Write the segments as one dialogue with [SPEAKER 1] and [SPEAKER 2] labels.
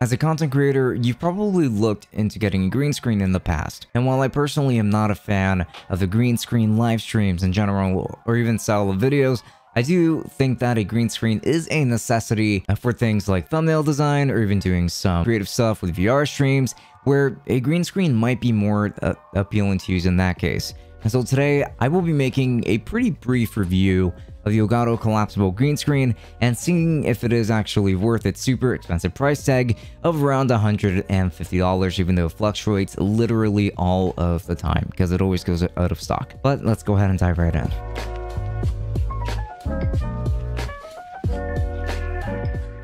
[SPEAKER 1] As a content creator, you've probably looked into getting a green screen in the past, and while I personally am not a fan of the green screen live streams in general or even style of videos, I do think that a green screen is a necessity for things like thumbnail design or even doing some creative stuff with VR streams, where a green screen might be more appealing to use in that case. And so today, I will be making a pretty brief review of the Elgato Collapsible Green Screen and seeing if it is actually worth its super expensive price tag of around $150, even though it fluctuates literally all of the time because it always goes out of stock. But let's go ahead and dive right in.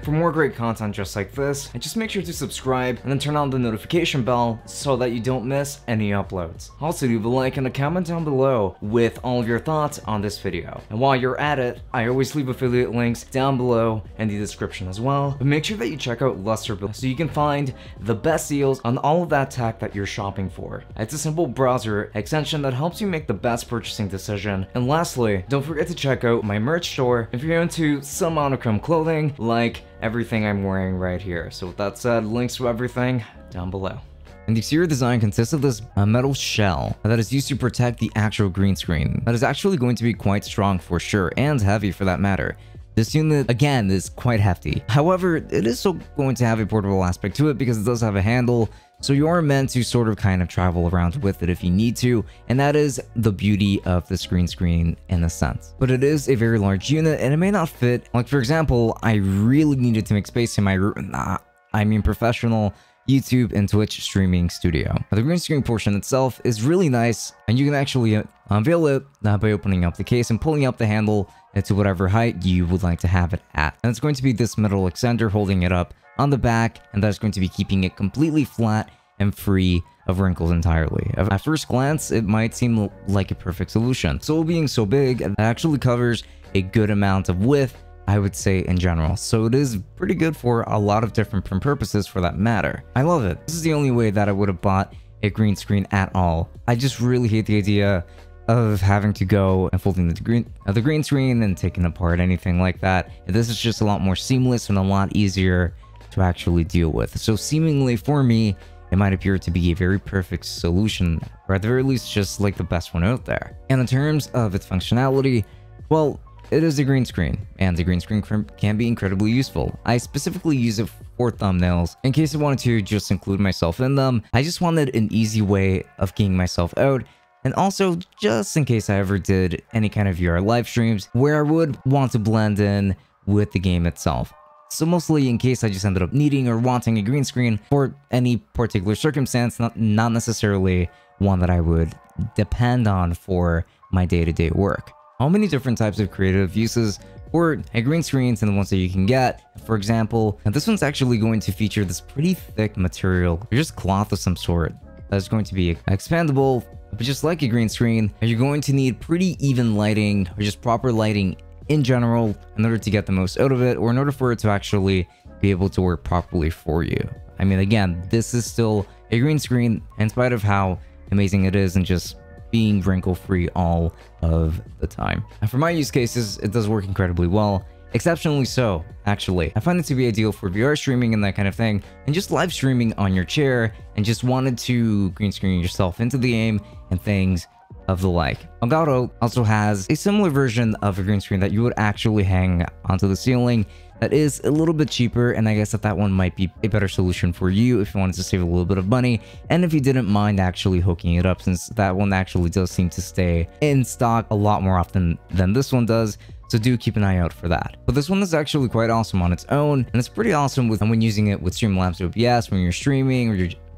[SPEAKER 1] For more great content just like this, and just make sure to subscribe and then turn on the notification bell so that you don't miss any uploads. Also leave a like and a comment down below with all of your thoughts on this video. And while you're at it, I always leave affiliate links down below in the description as well. But make sure that you check out Lukrembo so you can find the best deals on all of that tech that you're shopping for. It's a simple browser extension that helps you make the best purchasing decision. And lastly, don't forget to check out my merch store if you're into some monochrome clothing like everything I'm wearing right here. So with that said, links to everything down below. And the exterior design consists of this metal shell that is used to protect the actual green screen. That is actually going to be quite strong for sure, and heavy for that matter. This unit, again, is quite hefty. However, it is still going to have a portable aspect to it because it does have a handle, so you are meant to sort of kind of travel around with it if you need to, and that is the beauty of this green screen in a sense. But it is a very large unit and it may not fit. Like for example, I really needed to make space in my professional YouTube and Twitch streaming studio. The green screen portion itself is really nice, and you can actually unveil it by opening up the case and pulling up the handle to whatever height you would like to have it at. And it's going to be this metal extender holding it up on the back, and that's going to be keeping it completely flat and free of wrinkles entirely. At first glance, it might seem like a perfect solution. So being so big, it actually covers a good amount of width, I would say, in general. So it is pretty good for a lot of different purposes for that matter. I love it. This is the only way that I would have bought a green screen at all. I just really hate the idea of having to go and folding the green screen and taking apart anything like that. This is just a lot more seamless and a lot easier to actually deal with. So seemingly for me, it might appear to be a very perfect solution, or at the very least just like the best one out there. And in terms of its functionality, well, it is a green screen, and the green screen can be incredibly useful. I specifically use it for thumbnails in case I wanted to just include myself in them. I just wanted an easy way of getting myself out, and also just in case I ever did any kind of VR live streams where I would want to blend in with the game itself. So mostly in case I just ended up needing or wanting a green screen for any particular circumstance, not necessarily one that I would depend on for my day-to-day work. How many different types of creative uses for a green screens and the ones that you can get? For example, and this one's actually going to feature this pretty thick material, or just cloth of some sort, that's going to be expandable. But just like a green screen, you're going to need pretty even lighting, or just proper lighting in general, in order to get the most out of it, or in order for it to actually be able to work properly for you. I mean, again, this is still a green screen in spite of how amazing it is and just being wrinkle-free all of the time. And for my use cases, it does work incredibly well. Exceptionally so, actually. I find it to be ideal for VR streaming and that kind of thing, and just live streaming on your chair, and just wanted to green screen yourself into the game and things of the like. Elgato also has a similar version of a green screen that you would actually hang onto the ceiling that is a little bit cheaper, and I guess that one might be a better solution for you if you wanted to save a little bit of money, and if you didn't mind actually hooking it up, since that one actually does seem to stay in stock a lot more often than this one does. So do keep an eye out for that. But this one is actually quite awesome on its own, and it's pretty awesome when using it with Streamlabs OBS when you're streaming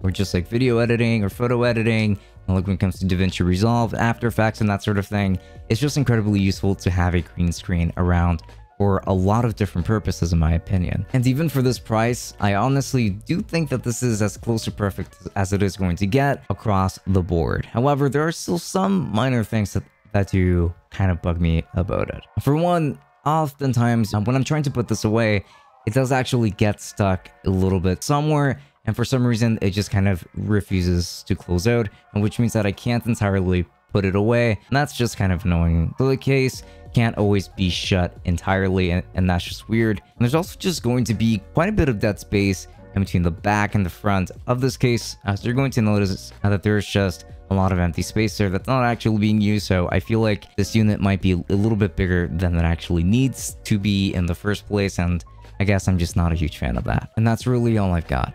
[SPEAKER 1] or just like video editing or photo editing. And like when it comes to DaVinci Resolve, After Effects, and that sort of thing, it's just incredibly useful to have a green screen around for a lot of different purposes, in my opinion. And even for this price, I honestly do think that this is as close to perfect as it is going to get across the board. However, there are still some minor things that do kind of bug me about it. For one, oftentimes when I'm trying to put this away, it does actually get stuck a little bit somewhere, and for some reason it just kind of refuses to close out, and which means that I can't entirely put it away, and that's just kind of annoying. So the case can't always be shut entirely, and that's just weird. And there's also just going to be quite a bit of dead space in between the back and the front of this case. So you're going to notice that there's just a lot of empty space there that's not actually being used. So I feel like this unit might be a little bit bigger than it actually needs to be in the first place, and I guess I'm just not a huge fan of that. And that's really all I've got.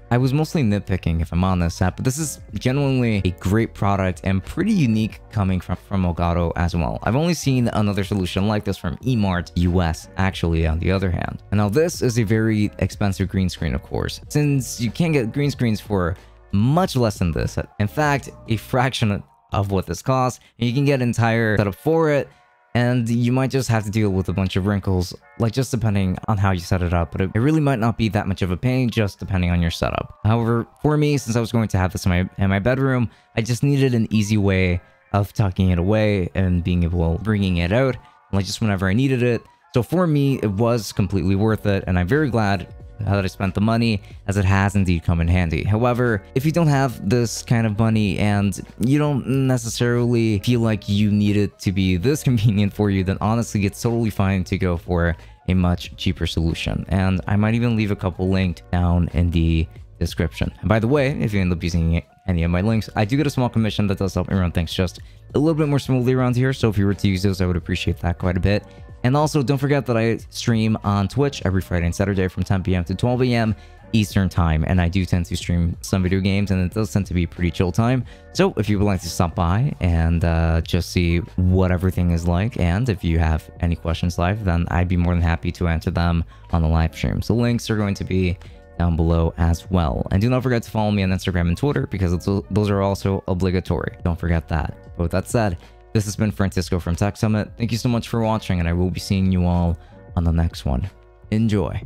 [SPEAKER 1] I was mostly nitpicking, if I'm honest, but this is genuinely a great product and pretty unique coming from Elgato as well. I've only seen another solution like this from Emart US, actually, on the other hand. And now this is a very expensive green screen, of course, since you can get green screens for much less than this. In fact, a fraction of what this costs, and you can get an entire setup for it. And you might just have to deal with a bunch of wrinkles, like just depending on how you set it up, but it really might not be that much of a pain, just depending on your setup. However, for me, since I was going to have this in my bedroom, I just needed an easy way of tucking it away and being able to bringing it out, like just whenever I needed it. So for me, it was completely worth it, and I'm very glad that I spent the money, as it has indeed come in handy. However, if you don't have this kind of money and you don't necessarily feel like you need it to be this convenient for you, then honestly it's totally fine to go for a much cheaper solution. And I might even leave a couple linked down in the description. And by the way, if you end up using any of my links, I do get a small commission that does help me run things just a little bit more smoothly around here. So if you were to use those, I would appreciate that quite a bit. And also, don't forget that I stream on Twitch every Friday and Saturday from 10 p.m. to 12 a.m. Eastern time, and I do tend to stream some video games, and it does tend to be pretty chill time. So if you would like to stop by and just see what everything is like, and if you have any questions live, then I'd be more than happy to answer them on the live stream. So links are going to be down below as well. And do not forget to follow me on Instagram and Twitter, because those are also obligatory. Don't forget that. But with that said, this has been Francisco from Tech Summit. Thank you so much for watching, and I will be seeing you all on the next one. Enjoy.